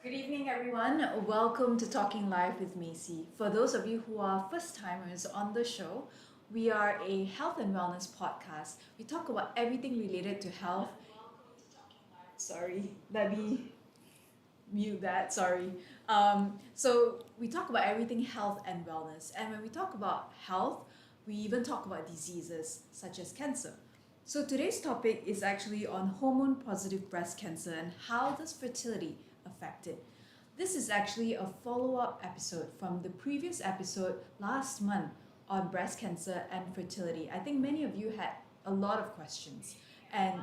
Good evening, everyone. Welcome to Talking Live with Mei Sze. For those of you who are first timers on the show, we are a health and wellness podcast. We talk about everything related to health. Sorry, let me mute that. Sorry. So we talk about everything health and wellness. And when we talk about health, we even talk about diseases such as cancer. So today's topic is actually on hormone positive breast cancer and how does fertility affect it. This is actually a follow-up episode from the previous episode last month on breast cancer and fertility. I think many of you had a lot of questions and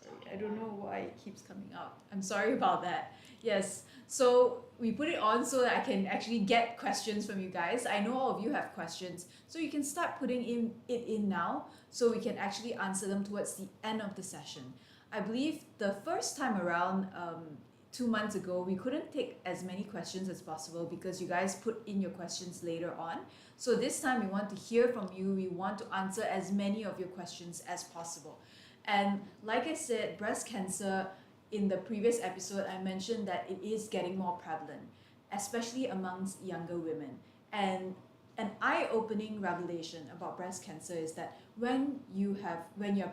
sorry, I don't know why it keeps coming up. I'm sorry about that. Yes, so we put it on so that I can actually get questions from you guys. I know all of you have questions, so you can start putting it in now so we can actually answer them towards the end of the session. I believe the first time around, 2 months ago, we couldn't take as many questions as possible because you guys put in your questions later on. So this time we want to hear from you. We want to answer as many of your questions as possible. And like I said, breast cancer, in the previous episode, I mentioned that it is getting more prevalent, especially amongst younger women. And an eye-opening revelation about breast cancer is that when you're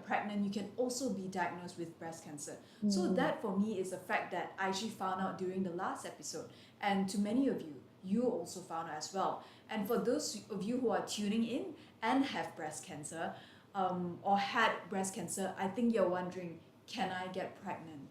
pregnant, you can also be diagnosed with breast cancer. So that for me is a fact that I actually found out during the last episode. And to many of you, you also found out as well. And for those of you who are tuning in and have breast cancer, or had breast cancer, I think you're wondering, can I get pregnant?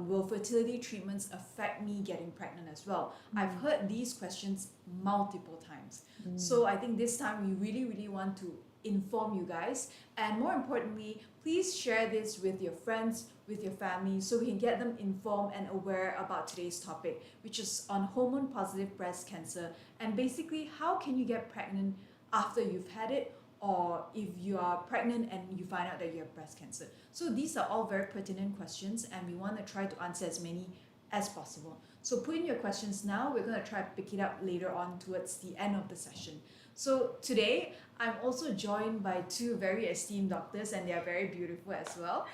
Will fertility treatments affect me getting pregnant as well? I've heard these questions multiple times. So I think this time we really, really want to inform you guys. And more importantly, please share this with your friends, with your family, so we can get them informed and aware about today's topic, which is on hormone positive breast cancer. And basically, how can you get pregnant after you've had it, or if you are pregnant and you find out that you have breast cancer. So these are all very pertinent questions and we want to try to answer as many as possible. So put in your questions now. We're going to try to pick it up later on towards the end of the session. So today, I'm also joined by two very esteemed doctors and they are very beautiful as well.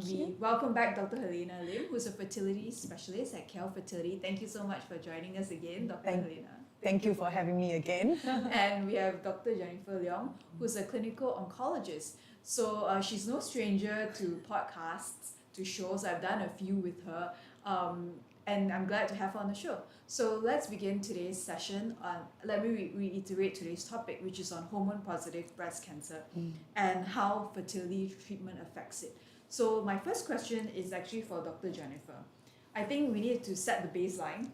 We welcome back Dr. Helena Lim, who's a fertility specialist at KL Fertility. Thank you so much for joining us again, Dr. Helena. Thank you for having me again. And we have Dr. Jennifer Leong, who's a clinical oncologist. So she's no stranger to podcasts, to shows. I've done a few with her, and I'm glad to have her on the show. So let's begin today's session. Let me reiterate today's topic, which is on hormone-positive breast cancer and how fertility treatment affects it. So my first question is actually for Dr. Jennifer. I think we need to set the baseline.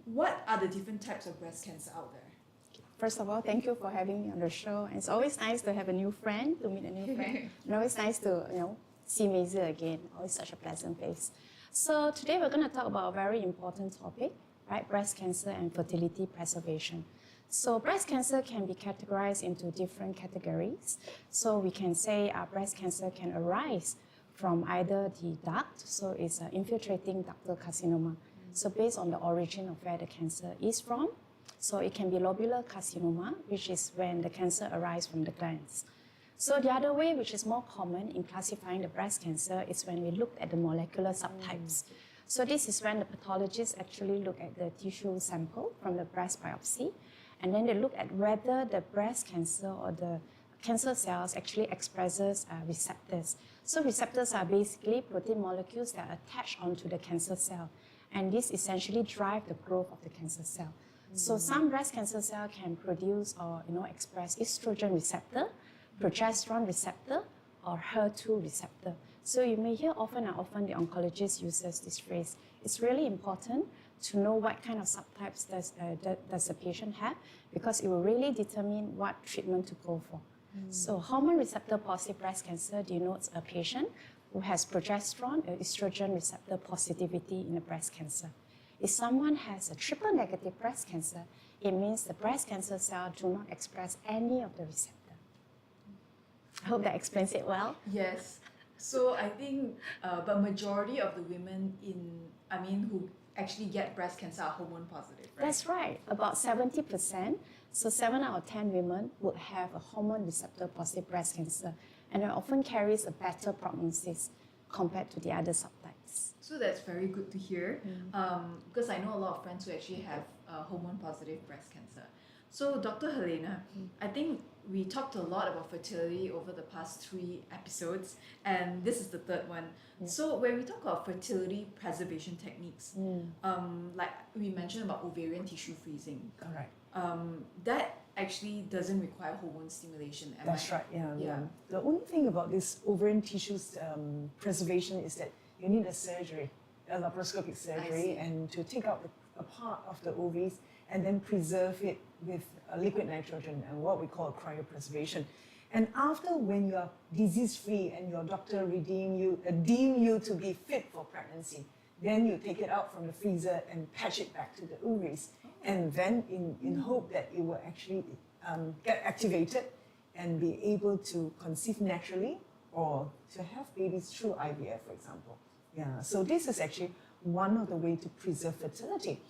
What are the different types of breast cancer out there? First of all, thank you for having me on the show. It's always nice to have a new friend, to meet a new friend. And always nice to see Mei Sze again. Always such a pleasant face. So today we're going to talk about a very important topic, right? Breast cancer and fertility preservation. So breast cancer can be categorized into different categories. So we can say breast cancer can arise from either the duct, so it's an infiltrating ductal carcinoma. So based on the origin of where the cancer is from, so it can be lobular carcinoma, which is when the cancer arises from the glands. So the other way, which is more common in classifying the breast cancer, is when we look at the molecular subtypes. So this is when the pathologists actually look at the tissue sample from the breast biopsy, and then they look at whether the breast cancer or the cancer cells actually expresses receptors. So receptors are basically protein molecules that are attached onto the cancer cell, and this essentially drive the growth of the cancer cell. So some breast cancer cell can produce or express estrogen receptor, progesterone receptor, or HER2 receptor. So you may hear often the oncologist uses this phrase. It's really important to know what kind of subtypes does the patient have, because it will really determine what treatment to go for. So hormone receptor positive breast cancer denotes a patient who has progesterone or estrogen receptor positivity in the breast cancer. If someone has a triple negative breast cancer, it means the breast cancer cell do not express any of the receptor. I hope that explains it well. Yes. So I think, but majority of the women who actually get breast cancer are hormone positive, right? That's right, about 70%. So 7 out of 10 women would have a hormone receptor positive breast cancer, and it often carries a better prognosis compared to the other subtypes. So that's very good to hear, because I know a lot of friends who actually have hormone positive breast cancer. So Dr. Helena, I think we talked a lot about fertility over the past 3 episodes, and this is the 3rd one. So when we talk about fertility preservation techniques, like we mentioned about ovarian tissue freezing, Correct. that actually doesn't require hormone stimulation. That's right. Yeah. Yeah. The only thing about this ovarian tissues preservation is that you need a surgery, a laparoscopic surgery, and to take out a part of the ovaries and then preserve it with liquid nitrogen and what we call cryopreservation. And after, when you're disease-free and your doctor deem you to be fit for pregnancy, then you take it out from the freezer and patch it back to the ovaries. And then in hope that it will actually get activated and be able to conceive naturally or to have babies through IVF, for example. Yeah, so this is actually one of the ways to preserve fertility.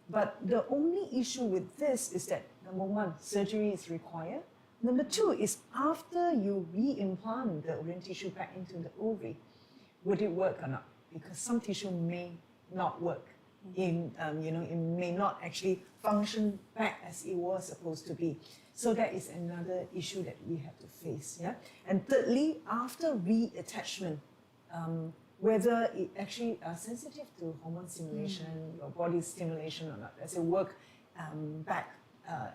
But the only issue with this is that, number 1, surgery is required. Number 2 is after you reimplant the ovarian tissue back into the ovary, would it work or not? Because some tissue may not work. It may not actually function back as it was supposed to be. So that is another issue that we have to face. Yeah. And thirdly, after reattachment, whether it actually sensitive to hormone stimulation, your body's stimulation or not, does it work back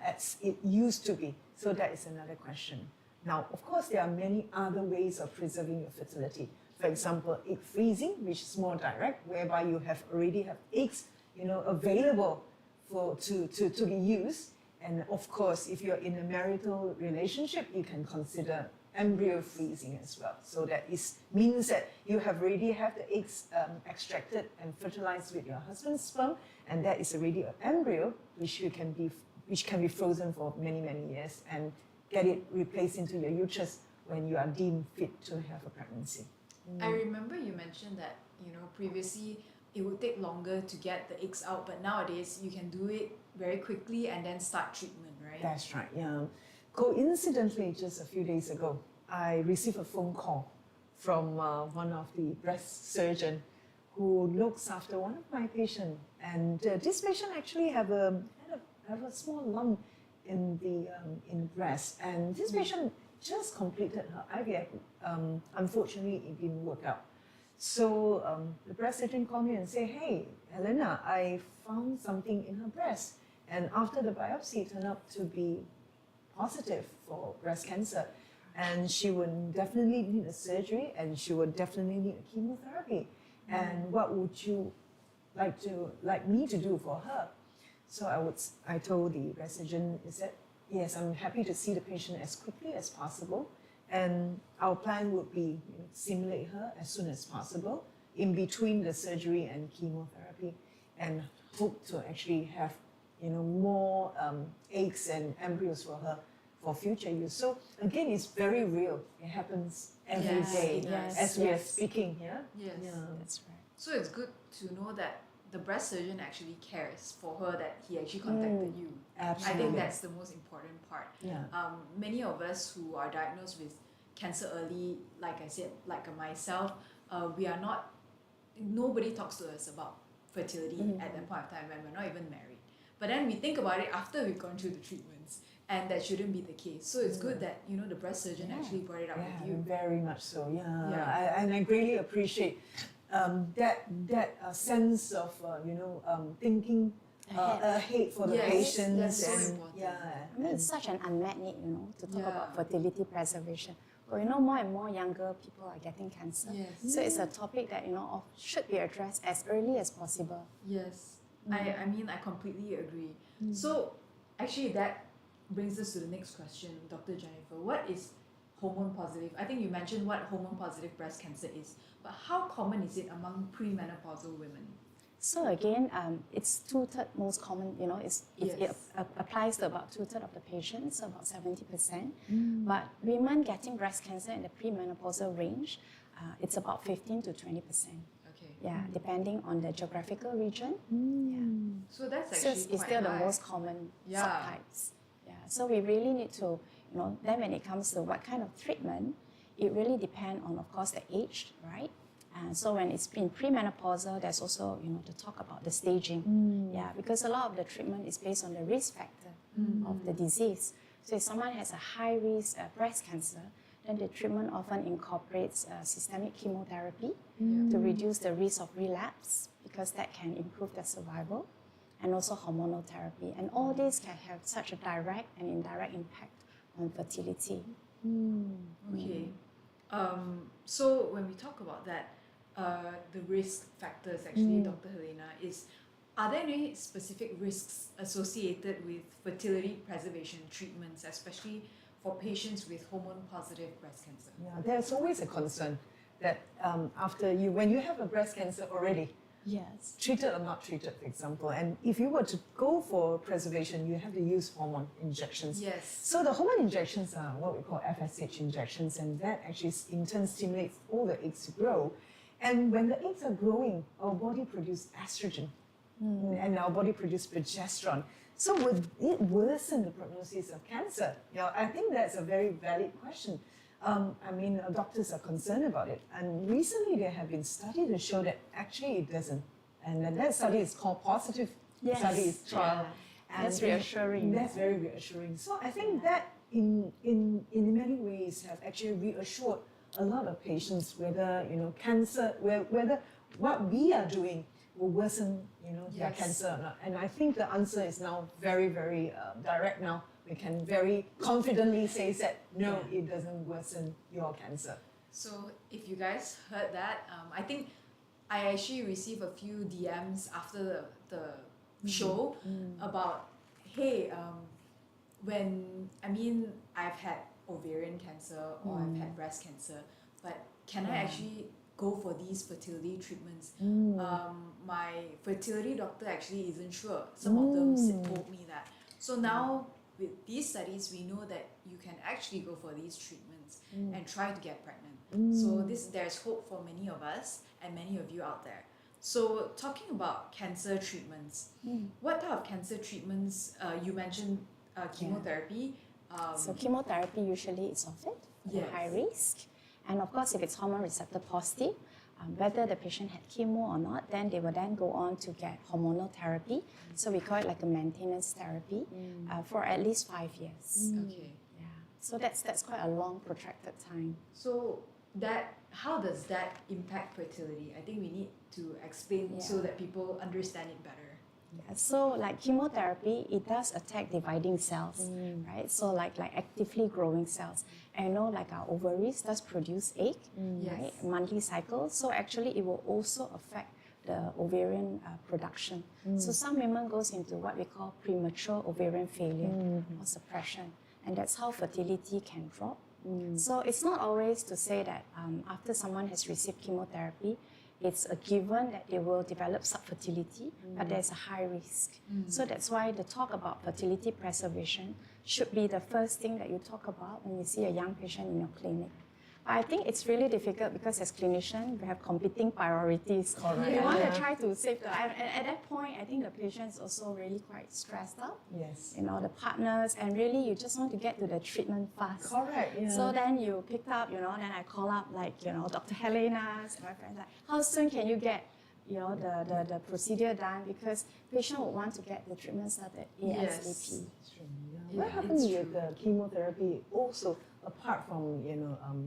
as it used to be? So that is another question. Now, of course, there are many other ways of preserving your fertility. For example, egg freezing, which is more direct, whereby you already have eggs, available to be used. And of course, if you're in a marital relationship, you can consider embryo freezing as well. So that means that you have already have the eggs extracted and fertilized with your husband's sperm, and that is already an embryo which can be frozen for many, many years and get it replaced into your uterus when you are deemed fit to have a pregnancy. I remember you mentioned that, previously it would take longer to get the eggs out, but nowadays you can do it very quickly and then start treatment, right? That's right, yeah. Coincidentally, just a few days ago, I received a phone call from one of the breast surgeon who looks after one of my patients. And this patient actually have a small lump in the breast. And this patient just completed her IVF. Unfortunately, it didn't work out. So the breast surgeon called me and said, "Hey, Helena, I found something in her breast." And after the biopsy, it turned out to be positive for breast cancer. And she would definitely need a surgery and she would definitely need a chemotherapy. And what would you like me to do for her? So I told the breast surgeon is that, yes, I'm happy to see the patient as quickly as possible. And our plan would be stimulate her as soon as possible in between the surgery and chemotherapy, and hope to actually have more eggs and embryos for her for future use. So again, it's very real. It happens every day as we are speaking. Yeah. Yes. Yeah. That's right. So it's good to know that the breast surgeon actually cares for her, that he actually contacted you. Absolutely. I think that's the most important part. Yeah. Many of us who are diagnosed with cancer early, like I said, like myself, nobody talks to us about fertility at that point of time when we're not even married. But then we think about it after we've gone through the treatments, and that shouldn't be the case. So it's good that the breast surgeon actually brought it up with you. Very much so. Yeah. Yeah. And I greatly appreciate that sense of thinking ahead for the patients. That's so and important. yeah. I mean, it's such an unmet need, to talk about fertility preservation. But more and more younger people are getting cancer. Yes. So it's a topic that should be addressed as early as possible. Yes. I mean, I completely agree. So actually that brings us to the next question, Dr. Jennifer. What is hormone positive? I think you mentioned what hormone positive breast cancer is, but how common is it among premenopausal women? So again, it's 2/3 most common, it applies to about 2/3 of the patients, so about 70%. But women getting breast cancer in the premenopausal range, it's about 15 to 20%. Okay. Yeah, depending on the geographical region. So that's So actually it's quite still high. the most common Yeah. subtypes. Yeah. So we really need to, then when it comes to what kind of treatment, it really depends on, of course, the age, right? And so when it's been premenopausal, there's also, the talk about the staging. Yeah, because a lot of the treatment is based on the risk factor of the disease. So if someone has a high risk breast cancer, then the treatment often incorporates systemic chemotherapy to reduce the risk of relapse, because that can improve their survival, and also hormonal therapy. And all these can have such a direct and indirect impact on fertility. Okay. So when we talk about that, the risk factors actually, Dr. Helena, are there any specific risks associated with fertility preservation treatments, especially for patients with hormone-positive breast cancer? Yeah, there's always a concern that when you have a breast cancer already, Yes. treated or not treated, for example, and if you were to go for preservation, you have to use hormone injections. Yes. So the hormone injections are what we call FSH injections, and that actually in turn stimulates all the eggs to grow. And when the eggs are growing, our body produces estrogen, and our body produces progesterone. So would it worsen the prognosis of cancer? I think that's a very valid question. Doctors are concerned about it. And recently there have been studies to show that actually it doesn't. And that study is called positive studies trial. Yeah. That's reassuring. That's very reassuring. So I think that in many ways have actually reassured a lot of patients whether, cancer, whether what we are doing will worsen, their cancer or not. And I think the answer is now very, very direct now. We can very confidently say that no, it doesn't worsen your cancer. So if you guys heard that, I think I actually received a few DMs after the show about, hey, I've had ovarian cancer or I've had breast cancer, but can I actually go for these fertility treatments? My fertility doctor actually isn't sure. Some of them told me that. So now with these studies, we know that you can actually go for these treatments and try to get pregnant. So there's hope for many of us and many of you out there. So talking about cancer treatments, what type of cancer treatments, you mentioned chemotherapy. So chemotherapy usually is of it, Yes. high risk. And of course, if it's hormone receptor positive, whether the patient had chemo or not, then they will then go on to get hormonal therapy. So we call it like a maintenance therapy for at least 5 years. Okay. Yeah. So that's quite a long, protracted time. So how does that impact fertility? I think we need to explain so that people understand it better. Yeah, so like chemotherapy, it does attack dividing cells, right? So like actively growing cells. And like our ovaries does produce egg, right? Yes. Monthly cycle. So actually it will also affect the ovarian production. So some women goes into what we call premature ovarian failure or suppression. And that's how fertility can drop. So it's not always to say that after someone has received chemotherapy, it's a given that they will develop subfertility, but there's a high risk. So that's why the talk about fertility preservation should be the first thing that you talk about when you see a young patient in your clinic. But I think it's really difficult because as clinicians, we have competing priorities. Correct. We want to try to save and at that point, I think the patient's also really quite stressed out. Yes. The partners, and really you just want to get to the treatment fast. Correct. Yeah. So then you picked up, then I call up Dr. Helena and my friends like, how soon can you get, the procedure done? Because patient would want to get the treatment started ASAP. It's true, yeah. Yeah, What happens it's with the chemotherapy also, apart from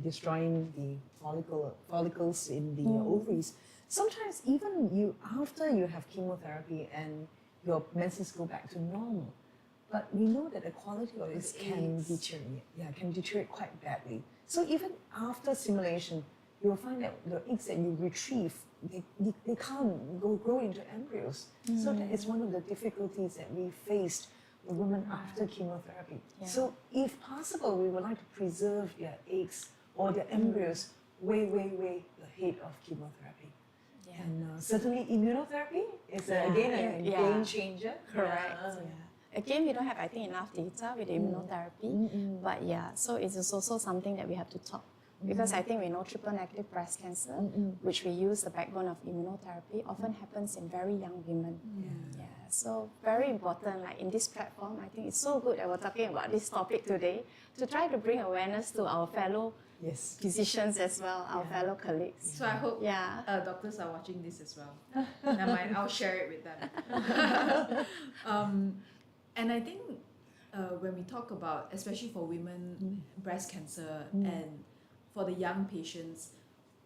destroying the follicles in the ovaries? Sometimes even after you have chemotherapy and your menses go back to normal, but we know that the quality of it can deteriorate. Yeah, can deteriorate quite badly. So even after stimulation, you will find that the eggs that you retrieve, they can't grow into embryos. So that is one of the difficulties that we faced with women after chemotherapy. Yeah. So if possible, we would like to preserve their eggs or their embryos way ahead of chemotherapy. Yeah. And certainly immunotherapy is again a game changer. Correct. Yeah. Yeah. Again, we don't have, I think, enough data with immunotherapy. But yeah, so it is also something that we have to talk Because I think we know triple negative breast cancer, which we use the backbone of immunotherapy, often happens in very young women. Yeah, so very important. Like in this platform, I think it's so good that we're talking about this topic today to try to bring awareness to our fellow physicians as well, our fellow colleagues. So I hope doctors are watching this as well. Never mind, I'll share it with them. And I think when we talk about, especially for women, breast cancer and for the young patients,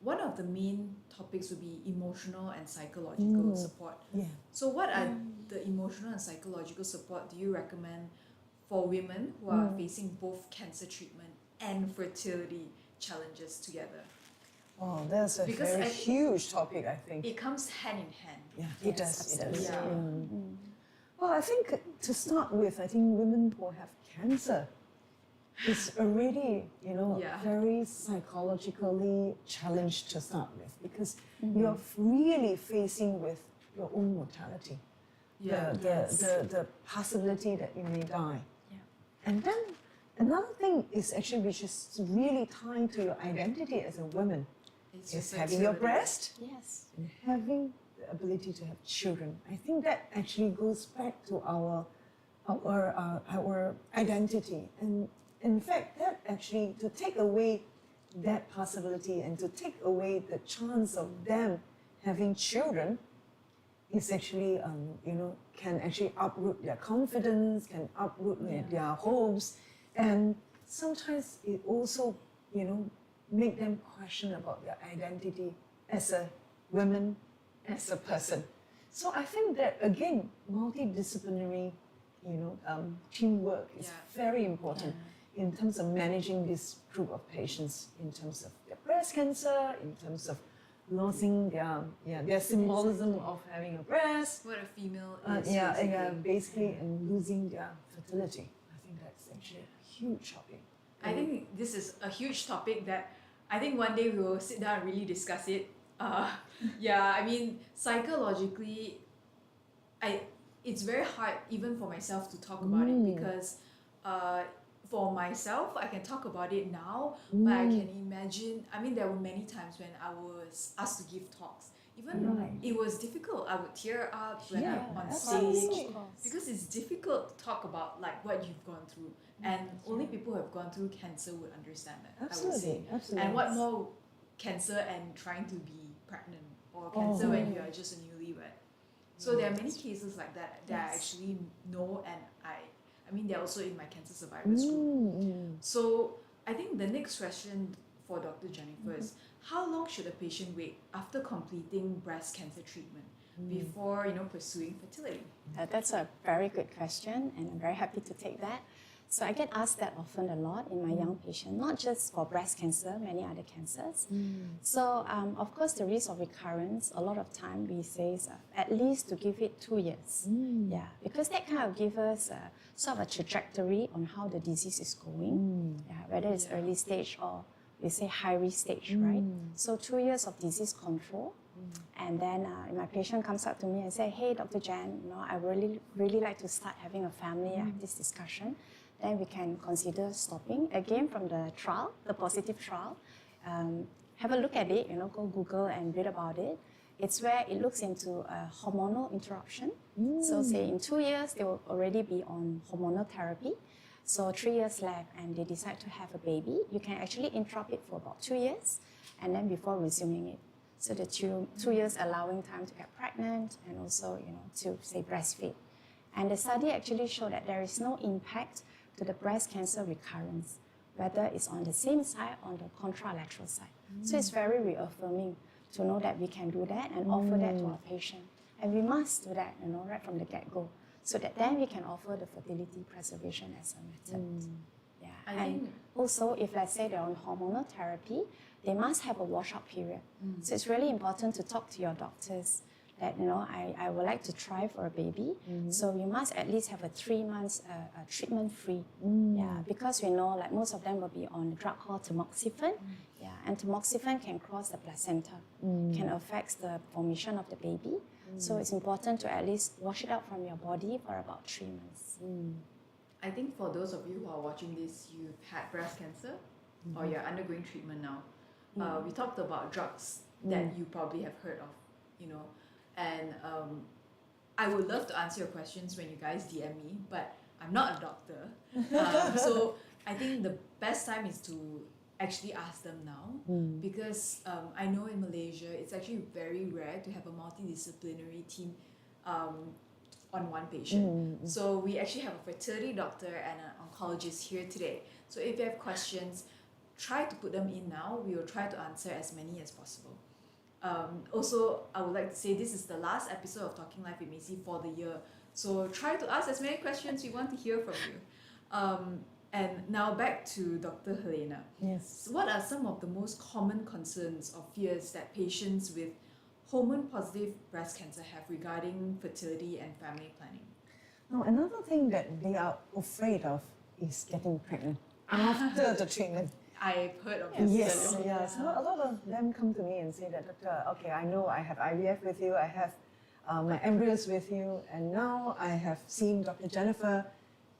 one of the main topics would be emotional and psychological support. So what are the emotional and psychological support do you recommend for women who are facing both cancer treatment and fertility challenges together? Oh, that's a very huge topic, I think. It comes hand in hand. Yeah, it does. It does. Yeah. Well, I think to start with, I think women who have cancer is already, very psychologically challenged to start with, because you're really facing with your own mortality. The possibility that you may die. And then another thing is actually, which is really tied to your identity as a woman, is having your breast and having the ability to have children. I think that actually goes back to our identity. And in fact, that actually, to take away that possibility and to take away the chance of them having children is actually, can actually uproot their confidence, can uproot their hopes. And sometimes it also, make them question about their identity as a woman, as a person. So I think that, again, multidisciplinary, teamwork is very important in terms of managing this group of patients, in terms of their breast cancer, in terms of losing their symbolism of having a breast. What a female is. Basically, and losing their fertility. I think that's actually a huge topic. I think this is a huge topic that I think one day we will sit down and really discuss it. I mean, psychologically, it's very hard even for myself to talk about it, because for myself, I can talk about it now, but I can imagine, there were many times when I was asked to give talks. Even it was difficult. I would tear up when I'm on stage, because it's difficult to talk about like what you've gone through, and only people who have gone through cancer would understand that. Absolutely. And what more, cancer and trying to be pregnant, or cancer when you are just a newlywed. So there are many cases like that I actually know, and they're also in my cancer survivors group. So I think the next question for Dr. Jennifer is, how long should a patient wait after completing breast cancer treatment before pursuing fertility? That's a very good question, and I'm very happy to take that. So I get asked that often a lot in my young patients, not just for breast cancer, many other cancers. So of course, the risk of recurrence, a lot of time we say at least to give it 2 years. Because that kind of gives us sort of a trajectory on how the disease is going, whether it's early stage or we say high risk stage, right? So 2 years of disease control. And then my patient comes up to me and say, hey, Dr. Jan, I really like to start having a family, I have this discussion. Then we can consider stopping again from the trial, the positive trial. Have a look at it, go Google and read about it. It's where it looks into a hormonal interruption. So say in 2 years, they will already be on hormonal therapy. So 3 years left and they decide to have a baby. You can actually interrupt it for about 2 years and then before resuming it. So the 2 years allowing time to get pregnant and also, to say breastfeed. And the study actually showed that there is no impact to the breast cancer recurrence, whether it's on the same side or on the contralateral side. So it's very reaffirming to know that we can do that and offer that to our patient. And we must do that, right from the get-go, so that then we can offer the fertility preservation as a method. And also, if let's say they're on hormonal therapy, they must have a washout period. So it's really important to talk to your doctors that, I would like to try for a baby. So you must at least have a 3 months treatment-free. Because we know like most of them will be on a drug called tamoxifen. And tamoxifen can cross the placenta, can affect the formation of the baby. So it's important to at least wash it out from your body for about 3 months. I think for those of you who are watching this, you've had breast cancer. or you're undergoing treatment now. We talked about drugs that you probably have heard of, you know, and I would love to answer your questions when you guys DM me, but I'm not a doctor. So I think the best time is to actually ask them now, because I know in Malaysia it's actually very rare to have a multidisciplinary team on one patient. So we actually have a fertility doctor and an oncologist here today. So if you have questions, try to put them in now. We will try to answer as many as possible. Also, I would like to say this is the last episode of Talking Life with Mei Sze for the year. So try to ask as many questions. We want to hear from you. And now back to Dr. Helena. Yes. What are some of the most common concerns or fears that patients with hormone-positive breast cancer have regarding fertility and family planning? Now, another thing that they are afraid of is getting pregnant after the treatment. I've heard of this. Yes, yes. So a lot of them come to me and say that, Doctor, okay, I know I have IVF with you, I have my embryos with you, and now I have seen Dr. Jennifer,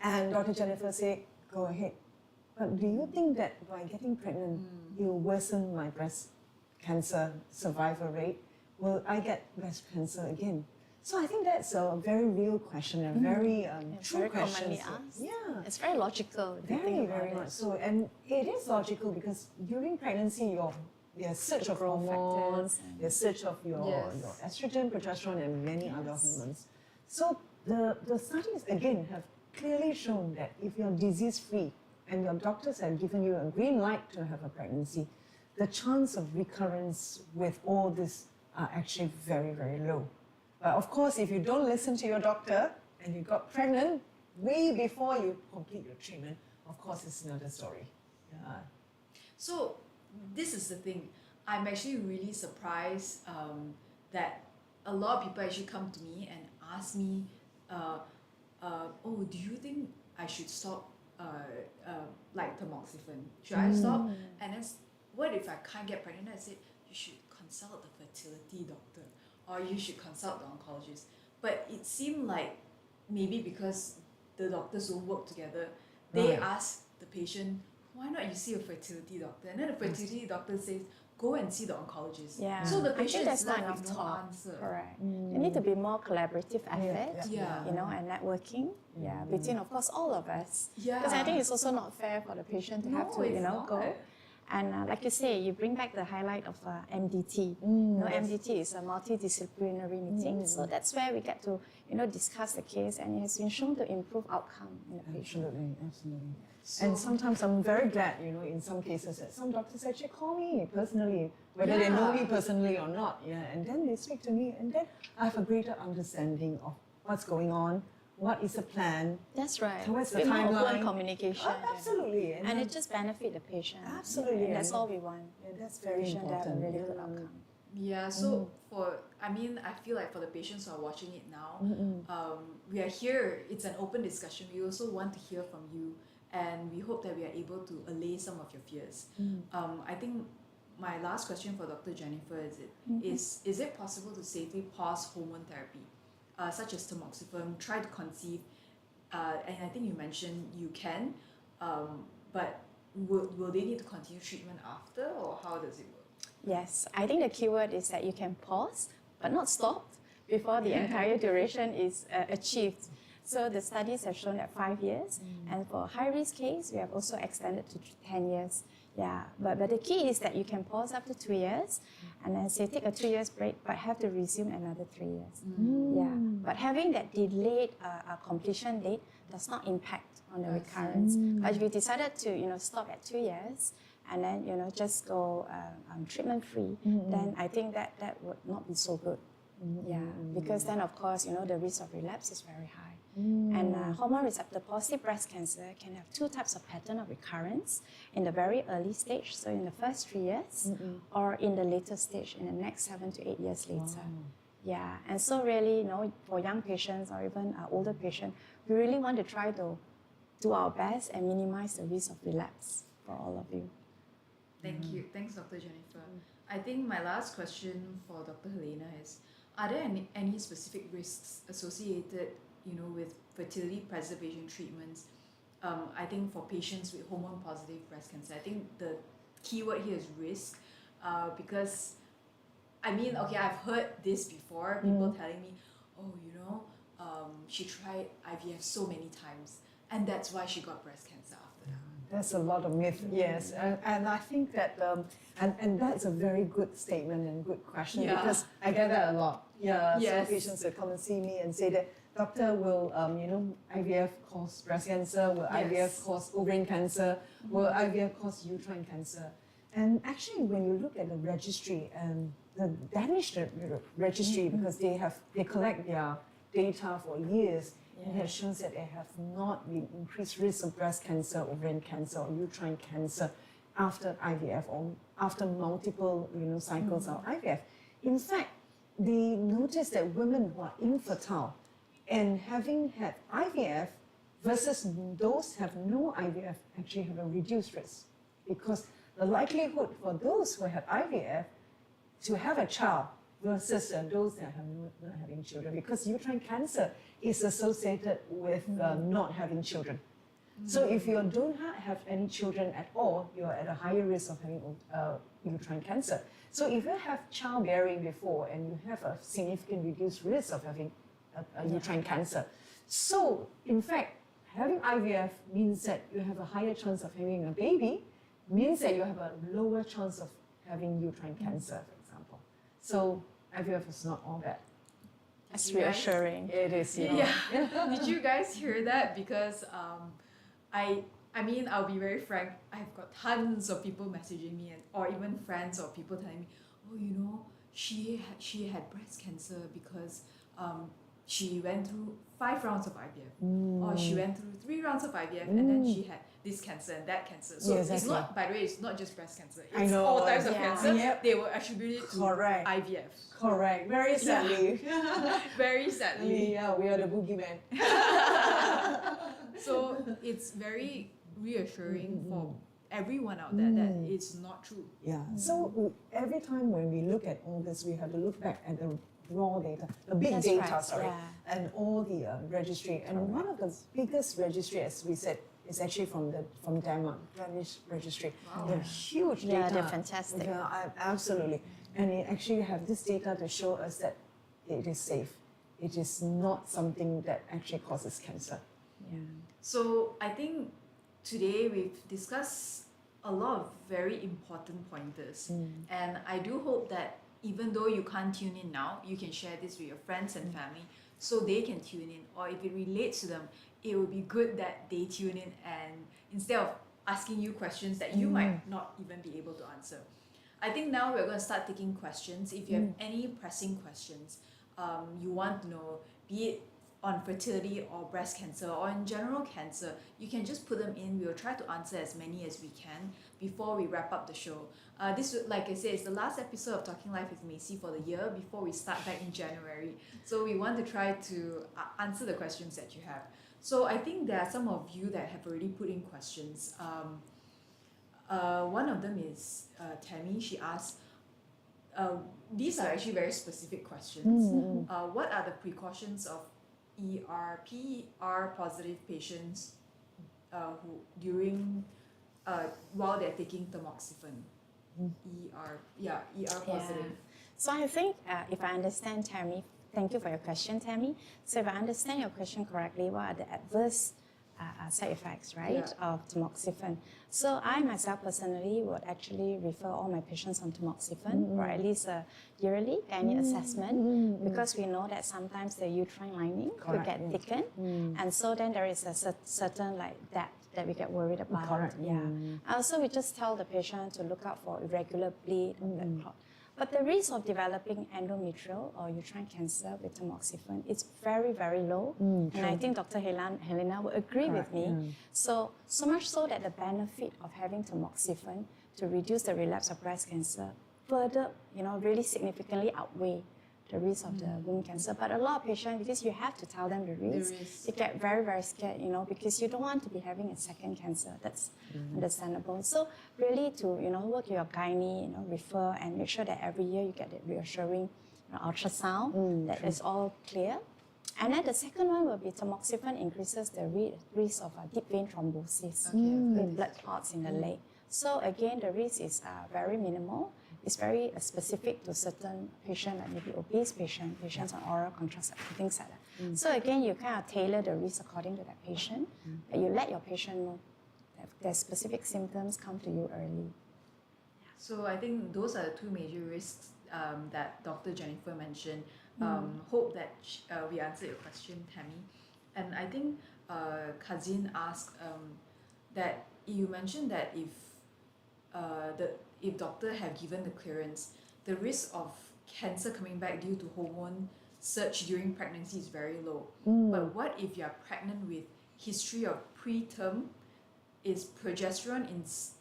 and Dr. Jennifer said, go ahead. But do you think that by getting pregnant, you worsen my breast cancer survival rate? Will I get breast cancer again? So I think that's a very real question, a very true very question. commonly asked. Yeah. It's very logical. If you Very, think about very it. much so. And it is logical because during pregnancy, your surge of growth hormones, factors and- your surge of your estrogen, progesterone, and many other hormones. So the studies, again, have clearly shown that if you're disease-free and your doctors have given you a green light to have a pregnancy, the chance of recurrence with all this are actually very, very low. But of course, if you don't listen to your doctor and you got pregnant way before you complete your treatment, of course, it's another story. Yeah. So this is the thing. I'm actually really surprised that a lot of people actually come to me and ask me, oh, do you think I should stop like tamoxifen? Should I stop? And then what if I can't get pregnant? I said, you should consult the fertility doctor or you should consult the oncologist. But it seemed like maybe because the doctors don't work together, they Right. ask the patient, why not you see a fertility doctor? And then the fertility doctor says, go and see the oncologist. Yeah. So the I think patient that's is not left with enough no talk. answer. Correct. There need to be more collaborative effort, Yeah. you know, and networking, between, of course, all of us. Yeah. Because I think it's also not fair for the patient to have to, it's go. not. And like you say, you bring back the highlight of MDT. MDT is a multidisciplinary meeting, so that's where we get to, discuss the case, and it has been shown to improve outcome in the patient. Absolutely, absolutely. And sometimes I'm very glad, in some cases that some doctors actually call me personally, whether they know me personally or not. Yeah, and then they speak to me, and then I have a greater understanding of what's going on, what is the plan. That's right. What's the Bit more open timeline? communication. Absolutely. And it just benefit the patient. Absolutely, And that's and- all we want. Yeah, that's very Patient to have a important. really good Yeah. outcome. Yeah, so I feel like for the patients who are watching it now, we are here, it's an open discussion. We also want to hear from you, and we hope that we are able to allay some of your fears. I think my last question for Dr. Jennifer is it possible to safely pause hormone therapy, such as tamoxifen, try to conceive, and I think you mentioned you can, but will they need to continue treatment after, or how does it work? Yes, I think the key word is that you can pause, but not stop before the entire duration is achieved. So the studies have shown that 5 years, and for high-risk case, we have also extended to 10 years. Yeah, but the key is that you can pause up to 2 years, and then say take a 2 years break, but have to resume another 3 years. Yeah, but having that delayed completion date does not impact on the recurrence. But if you decided to stop at 2 years, and then just go treatment free, then I think that would not be so good. Yeah, because then of course the risk of relapse is very high. And hormone receptor positive breast cancer can have 2 types of pattern of recurrence: in the very early stage, so in the first 3 years, or in the later stage, in the next 7 to 8 years later. Yeah, and so really, for young patients or even older patients, we really want to try to do our best and minimize the risk of relapse for all of you. Thank you. Thanks, Dr. Jennifer. I think my last question for Dr. Helena is, are there any specific risks associated, with fertility preservation treatments I think for patients with hormone positive breast cancer, I think the keyword here is risk, because I mean, okay, I've heard this before, people telling me, oh, she tried IVF so many times, and that's why she got breast cancer after that. That's a lot of myth, yes. And I think that, and that's a very good statement and good question, Yeah. because I get that a lot. Yeah, Yes. some patients will come and see me and say that, doctor, will IVF cause breast cancer? Will Yes. IVF cause ovarian cancer? Will IVF cause uterine cancer? And actually, when you look at the registry, the Danish registry, because they collect their data for years, it has shown that they have not been increased risk of breast cancer, ovarian cancer, or uterine cancer after IVF or after multiple cycles of IVF. In fact, they noticed that women who are infertile and having had IVF versus those have no IVF actually have a reduced risk, because the likelihood for those who have IVF to have a child versus those that have not having children, because uterine cancer is associated with not having children. So if you don't have any children at all, you're at a higher risk of having uterine cancer. So if you have childbearing before and you have a significant reduced risk of having a uterine cancer. So in fact, having IVF means that you have a higher chance of having a baby, means that you have a lower chance of having uterine cancer, for example. So IVF is not all bad. That's You guys- reassuring. It is, Yeah. Did you guys hear that? Because I mean, I'll be very frank, I've got tons of people messaging me, or even friends or people telling me, oh, she had breast cancer because she went through 5 rounds of IVF, or she went through 3 rounds of IVF, and then she had this cancer and that cancer. So Yeah, it's exactly. not, by the way, it's not just breast cancer. I It's know. all types of Yeah. cancer. Yep. They will attribute it to Correct. IVF. Correct. Very sadly. Very sadly. Yeah, we are the boogeyman. So it's very reassuring for everyone out there that it's not true. Yeah. So every time when we look at all this, we have to look back at the raw data, the big That's data, right, sorry, yeah. and all the registry. And one of the biggest registry, as we said, is actually from Denmark, Danish registry. Wow. They're huge data. Yeah, they're fantastic. Yeah, absolutely. And they actually have this data to show us that it is safe. It is not something that actually causes cancer. Yeah. So I think today we've discussed a lot of very important pointers, and I do hope that even though you can't tune in now, you can share this with your friends and family so they can tune in, or if it relates to them, it would be good that they tune in, and instead of asking you questions that you might not even be able to answer. I think now we're going to start taking questions. If you have any pressing questions you want to know, be it on fertility or breast cancer or in general cancer, you can just put them in. We'll try to answer as many as we can before we wrap up the show. This, like I said, is the last episode of Talking Life with Mei Sze for the year before we start back in January. So we want to try to answer the questions that you have. So I think there are some of you that have already put in questions. One of them is Tammy. She asked, these are actually very specific questions. What are the precautions of ER positive patients who during while they're taking tamoxifen? ER positive. Yeah. So I think if I understand Tammy, thank you for your question, Tammy. So if I understand your question correctly, what are the adverse side effects, right, of tamoxifen? So I myself personally would actually refer all my patients on tamoxifen for at least a yearly gynae assessment, because we know that sometimes the uterine lining could get thickened, and so then there is a certain like that we get worried about. Correct. Yeah. Also, we just tell the patient to look out for irregular bleed or blood clot. But the risk of developing endometrial or uterine cancer with tamoxifen is very, very low. And I think Dr. Helena will agree with me. So much so that the benefit of having tamoxifen to reduce the relapse of breast cancer further, really significantly outweigh the risk of the womb cancer. But a lot of patients, because you have to tell them the risk, they get very, very scared, because you don't want to be having a second cancer. That's understandable. So really to, work your gynae, refer and make sure that every year you get the reassuring ultrasound that is all clear. And then the second one will be tamoxifen increases the risk of deep vein thrombosis with blood clots in the leg. So again, the risk is very minimal. It's very specific to certain patients, like maybe obese patients on oral contraceptive, things like that. So again, you kind of tailor the risk according to that patient, but you let your patient know that their specific symptoms come to you early. So I think those are the two major risks that Dr. Jennifer mentioned. Hope that we answered your question, Tammy. And I think Kazin asked that you mentioned that if doctor have given the clearance, the risk of cancer coming back due to hormone surge during pregnancy is very low. But what if you are pregnant with history of preterm? Is progesterone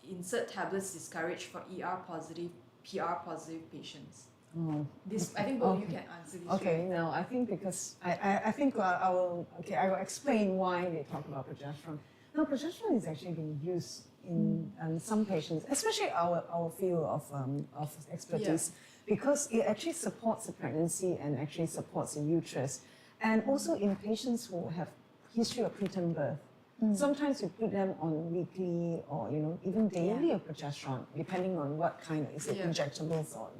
insert tablets discouraged for ER positive, PR positive patients? This I think both you can answer this. Okay, now I think because I think I will explain why they talk about progesterone. Now progesterone is actually being used in some patients, especially our field of expertise, because it actually supports the pregnancy and actually supports the uterus, and also in patients who have history of preterm birth. Sometimes we put them on weekly or even daily of progesterone, depending on what kind of, is it injectables or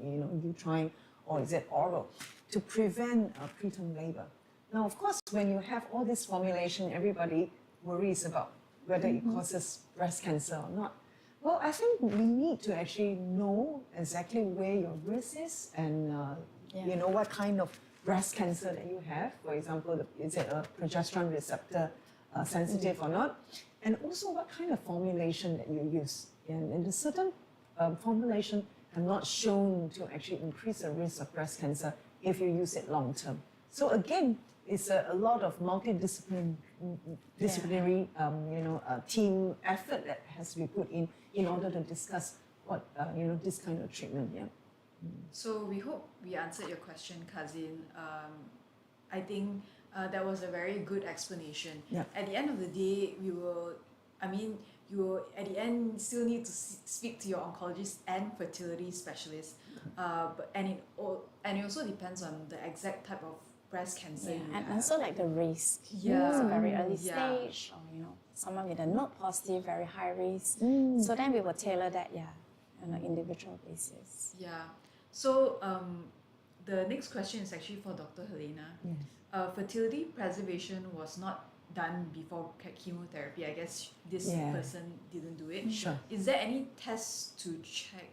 uterine or is it oral, to prevent preterm labor. Now, of course, when you have all this formulation, everybody worries about whether it causes breast cancer or not. Well, I think we need to actually know exactly where your risk is and what kind of breast cancer that you have. For example, is it a progesterone receptor sensitive or not, and also what kind of formulation that you use. And a certain formulation are not shown to actually increase the risk of breast cancer if you use it long term. So again, it's a lot of multidisciplinary team effort that has to be put in order to discuss what this kind of treatment. So we hope we answered your question, Kazin. I think that was a very good explanation. At the end of the day, you will at the end still need to speak to your oncologist and fertility specialist. And it also depends on the exact type of breast cancer you have. And also like the risk. It's a very early stage, or someone with a node positive, very high risk. So then we will tailor that, on an individual basis. So the next question is actually for Dr. Helena. Fertility preservation was not done before chemotherapy. I guess this person didn't do it. Is there any test to check?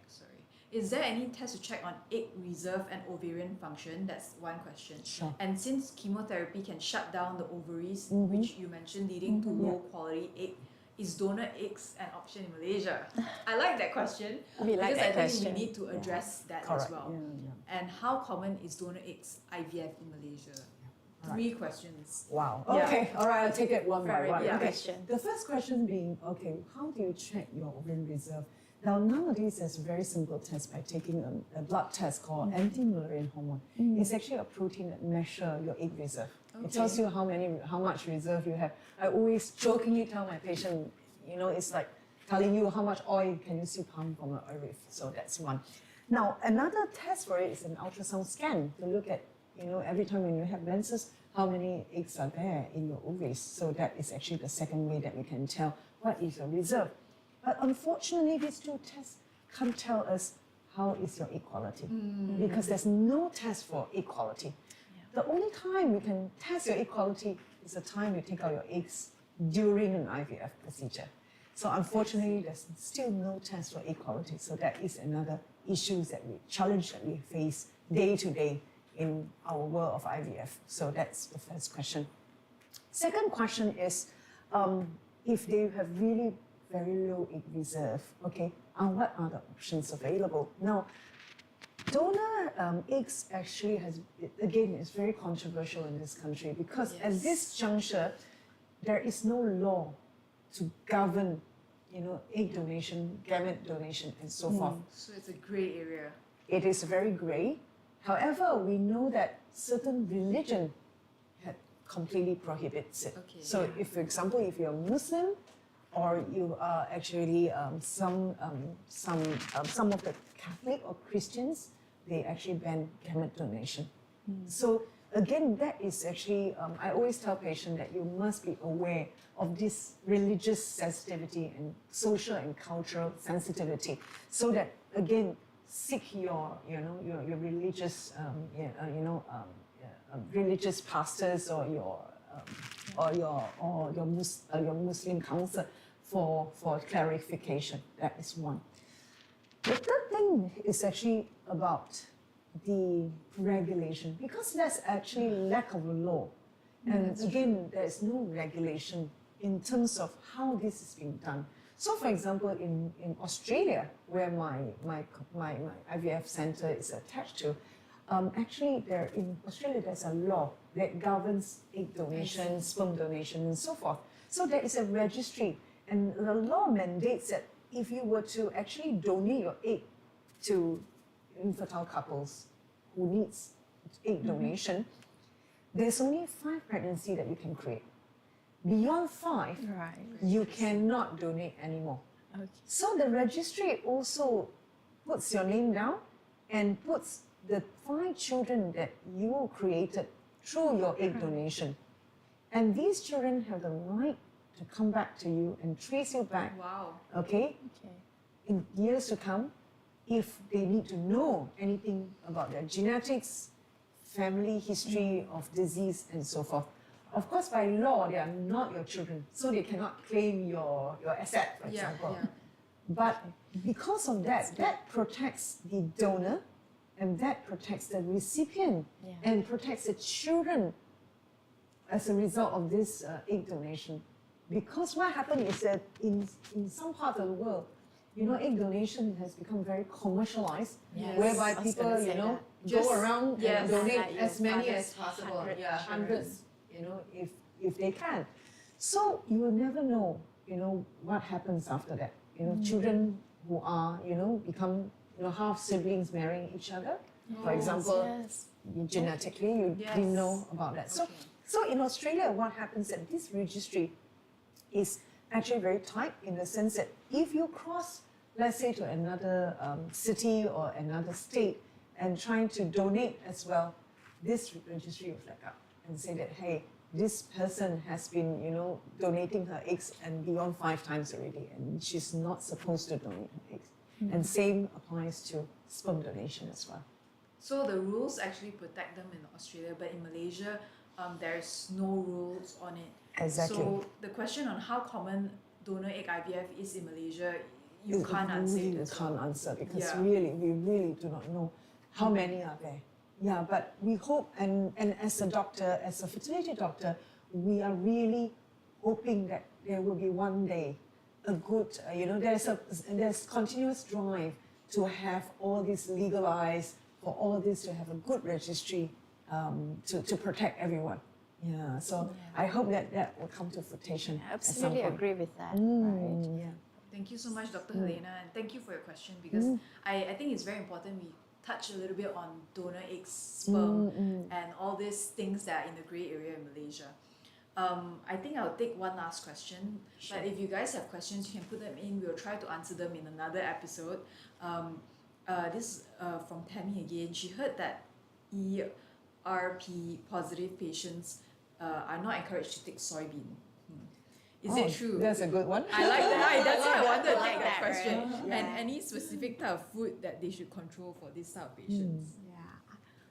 Is there any test to check on egg reserve and ovarian function? That's one question. And since chemotherapy can shut down the ovaries, which you mentioned, leading to low quality egg, is donor eggs an option in Malaysia? I like that question because I think we need to address that as well. And how common is donor eggs IVF in Malaysia? 3 questions. Wow. Okay. All right. I'll take it one by one. Okay. The first question being, how do you check your ovarian reserve? Now, nowadays, there's a very simple test by taking a blood test called anti-Mullerian hormone. It's actually a protein that measures your egg reserve. It tells you how much reserve you have. I always jokingly tell my patient, it's like telling you how much oil can you still pump from an oil rig. So that's one. Now, another test for it is an ultrasound scan to look at, every time when you have menses, how many eggs are there in your ovaries. So that is actually the second way that we can tell what is your reserve. But unfortunately, these 2 tests can't tell us how is your egg quality because there's no test for egg quality. The only time we can test your egg quality is the time you take out your eggs during an IVF procedure. So unfortunately, there's still no test for egg quality. So that is another challenge that we face day to day in our world of IVF. So that's the first question. Second question is, if they have really very low egg reserve, what are the options available? Now, donor eggs actually is very controversial in this country because at this juncture, there is no law to govern, egg donation, gamete donation, and so forth. So it's a gray area. It is very gray. However, we know that certain religion completely prohibits it. So, if, for example, if you're Muslim, or you are actually some of the Catholic or Christians, they actually ban gamete donation. So again, that is actually, I always tell patients that you must be aware of this religious sensitivity and social and cultural sensitivity, so that again, seek your, your religious, religious pastors or your Muslim counselor for clarification. That is one. The third thing is actually about the regulation, because there's actually lack of a law. And again, there's no regulation in terms of how this is being done. So for example, in Australia, where my IVF center is attached to, actually in Australia there's a law that governs egg donation, sperm donation and so forth. So there is a registry, and the law mandates that if you were to actually donate your egg to infertile couples who needs egg donation, there's only 5 pregnancies that you can create. Beyond 5, you cannot donate anymore. Okay. So the registry also puts your name down and puts the 5 children that you created through your egg donation. And these children have the right to come back to you and trace you back, Wow. okay, in years to come, if they need to know anything about their genetics, family history of disease and so forth. Of course, by law, they are not your children, so they cannot claim your asset, for example. But because of that, that protects the donor and that protects the recipient and protects the children as a result of this egg donation. Because what happened is that in some parts of the world, egg donation has become very commercialized, whereby people, go around and donate as many as possible, hundreds, if they can. So you will never know, what happens after that. Children who are, become, half siblings marrying each other, for example, genetically, you didn't know about that. So in Australia, what happens at this registry is actually very tight, in the sense that if you cross, let's say, to another city or another state and trying to donate as well, this registry will flag up and say that, hey, this person has been, donating her eggs and beyond 5 times already, and she's not supposed to donate her eggs. And same applies to sperm donation as well. So the rules actually protect them in Australia, but in Malaysia, there's no rules on it. Exactly. So the question on how common donor egg IVF is in Malaysia, you can't answer really it as can't well. answer, because we really do not know how many are there. Yeah, but we hope, and as a doctor, as a fertility doctor, we are really hoping that there will be one day a good, there's continuous drive to have all this legalized, for all this to have a good registry to protect everyone. Yeah, so I hope that will come to fruition. I absolutely agree with that. Yeah. Thank you so much, Dr. Helena, and thank you for your question, because I think it's very important we touch a little bit on donor eggs, sperm, and all these things that are in the grey area in Malaysia. I think I'll take one last question, but if you guys have questions, you can put them in. We'll try to answer them in another episode. This from Tammy again. She heard that ERP positive patients are not encouraged to take soybean. Is it true? That's a good one. I like that. That's why I wanted to like take that that, question. right? And any specific type of food that they should control for this type of patients?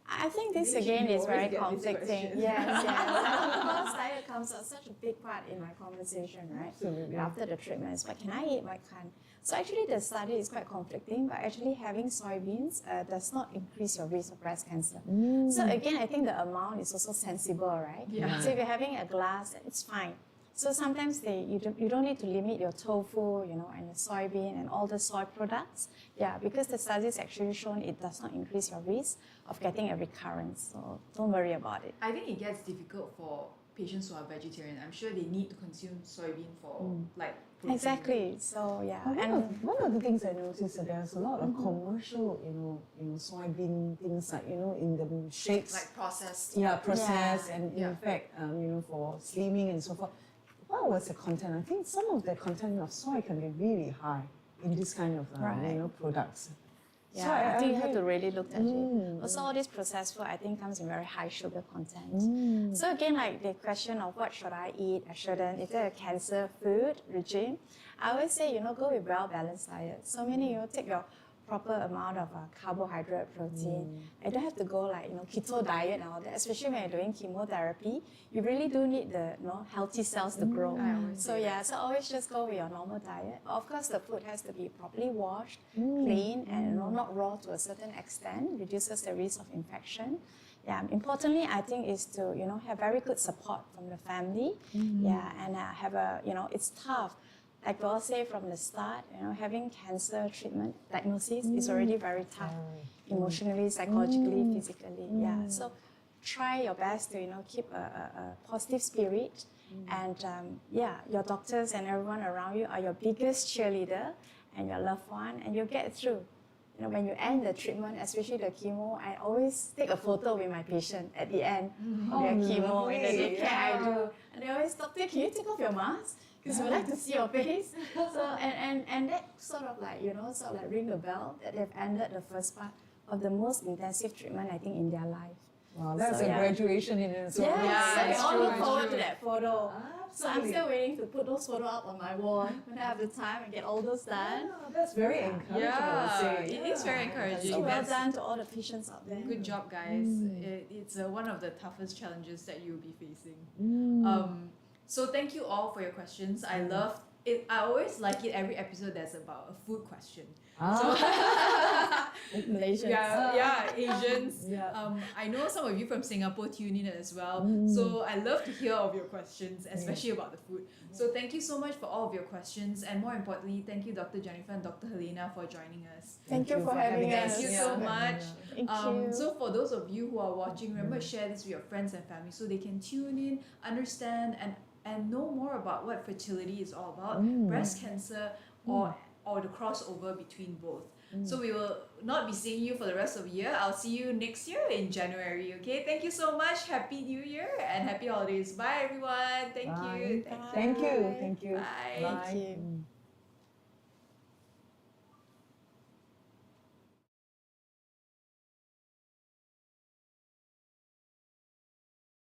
I think this Maybe again you is always very get this conflicting. question. Yes. Because diet comes out such a big part in my conversation, right? Absolutely. After the treatments, what can I eat, what can't? So actually the study is quite conflicting, but actually having soybeans does not increase your risk of breast cancer. So again, I think the amount is also sensible, right? Yeah. So if you're having a glass, it's fine. So sometimes you don't need to limit your tofu, and your soybean and all the soy products. Yeah, because the studies actually shown it does not increase your risk of getting a recurrence. So don't worry about it. I think it gets difficult for patients who are vegetarian. I'm sure they need to consume soybean for like protein. Exactly. So yeah, One of the things I noticed is that there's a lot of commercial, soybean things like, in the shakes. Like processed. Yeah, processed, Yeah. and in fact, for slimming and so forth. What was the content? I think some of the content of soy can be really high in this kind of, products. Yeah, So I think you have agree. to really look at it. Also, all this processed food, I think, comes in very high sugar content. So again, like the question of what should I eat, I shouldn't, is there a cancer food regime? I always say, go with well-balanced diet. So meaning, take your proper amount of carbohydrate, protein. I don't have to go like, keto diet and all that, especially when you're doing chemotherapy. You really do need the, healthy cells to grow. I always So say yeah, so always just go with your normal diet. But of course, the food has to be properly washed, clean, and not raw to a certain extent, reduces the risk of infection. Yeah, importantly, I think is to, have very good support from the family. Yeah, and have a, it's tough. Like we all say from the start, having cancer treatment diagnosis is already very tough, emotionally, psychologically, physically. Yeah, so try your best to keep a positive spirit, and your doctors and everyone around you are your biggest cheerleader, and your loved one, and you'll get through. When you end the treatment, especially the chemo, I always take a photo with my patient at the end of their chemo in the daycare I do, and they always, doctor, can you take off your mask? Because we like to see your face. So and that sort of like ring the bell that they've ended the first part of the most intensive treatment I think in their life. Wow, that's So, a yeah. graduation in it. So Yeah, so it's we all true, look it's forward true. to that photo. So I'm Absolutely. still waiting to put those photos up on my wall when I have the time and get all those done. That's very encouraging, I would say. It is very encouraging. So well That's- done to all the patients out there. Good job, guys. It's one of the toughest challenges that you'll be facing. So thank you all for your questions. I love it. I always like it every episode that's about a food question. Malaysians. Yeah, Asians. Yeah. I know some of you from Singapore tune in as well. So I love to hear of your questions, especially about the food. So thank you so much for all of your questions, and more importantly, thank you, Dr. Jennifer and Dr. Helena, for joining us. Thank you for having us. Thank you so much. Thank you. So for those of you who are watching, remember to share this with your friends and family so they can tune in, understand, and know more about what fertility is all about, breast cancer, or the crossover between both. So we will not be seeing you for the rest of the year. I'll see you next year in January, okay? Thank you so much. Happy New Year and happy holidays. Bye, everyone. Thank you. Thank you. Thank you. Bye. Bye. Thank you.